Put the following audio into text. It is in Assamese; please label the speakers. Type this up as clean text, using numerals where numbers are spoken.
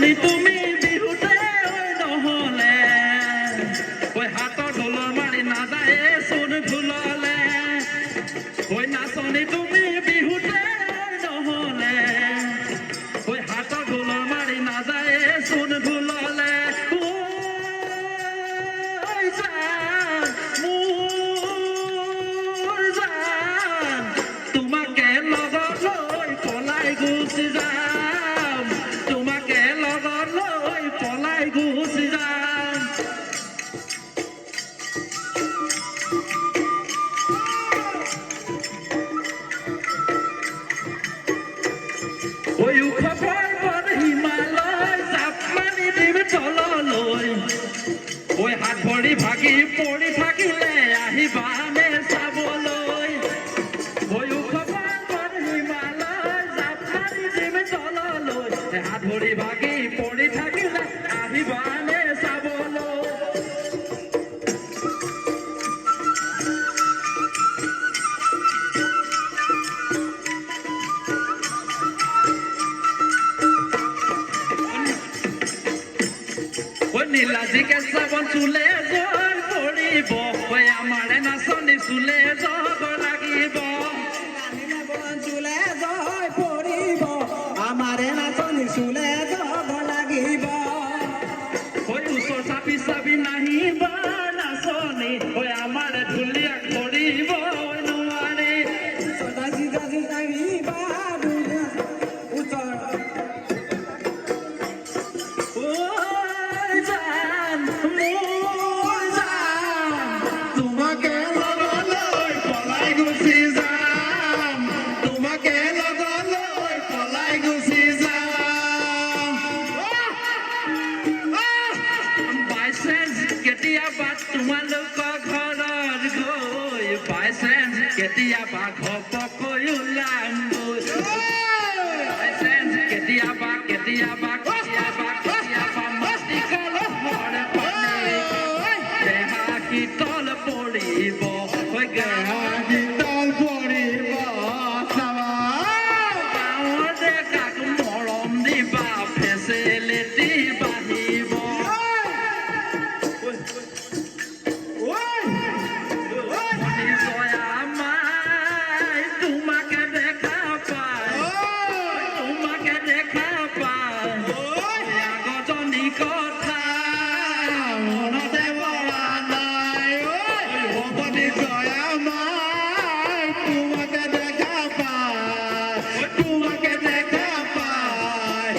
Speaker 1: নাচনী তুমি বিহুতে নহলে ঐ হাতৰ ঢোলৰ মাৰি নাযায় চোন ঢোললে ঐ নাচনী তুমি বিহুতে নহলে ঐ হাতৰ ঢোলৰ মাৰি নাযায় চোন ঢোললে মোৰ জান তোমাকে লগত লৈ পলাই গুচি যাম তোমাকে লগত লৈ পলাই গুচি যাম ঐ ওখ পৰ্বত হিমালয় জাপ মাৰি দিম তললৈ ঐ হাত ভৰি ভাগি পৰি থাকিলে আহিবানে চাবলৈ ঐ ওখ পৰ্বত হিমালয় জাপ মাৰি দিম তললৈ হাত ভৰি ভাগি পৰি থাকিলে আহিবানে চাবলৈ নীলাজিকে শ্ৰাবণ চুলে জল পৰিব ঐ আমাৰে নাচনী চুলে জগ লাগিব
Speaker 2: চুলে জয় পৰিব আমাৰে নাচনী চুলে জগ লাগিব
Speaker 1: ঐ ওচৰ চাপি চাপি নাহিব নাচনী ঐ আমাৰে ঢুলীয়া কৰিব নোৱাৰি
Speaker 2: সদাজি দাজি আহিবা ওচৰ
Speaker 1: তোমাকে লগত লৈ পলাই গুচি যাম তোমাকে লগত লৈ পলাই গুচি যাম বাইচেঞ্চ কেতিয়াবা তোমালোকৰ ঘৰত গৈ বাইচেঞ্চ কেতিয়াবা ঘপকৈ ওলাম গৈ বাইচেঞ্চ কেতিয়াবা কেতিয়াবা কেতিয়াবা কেতিয়াবা মাটি কলহৰ পানী দেহা শীতল পৰিব দেহা শীতল পৰিব গাঁৱৰ ডেকাক মৰম দিবা ফেচিলিটি বাঢ়িব জয়া মাই তোমাকে দেখা পায় তোমাকে দেখা পায় আগজনী কথা মনতে পৰা নাই ভগৱতী জয়া মাই তোমাকে দেখা পায় তোমাকে দেখা পায়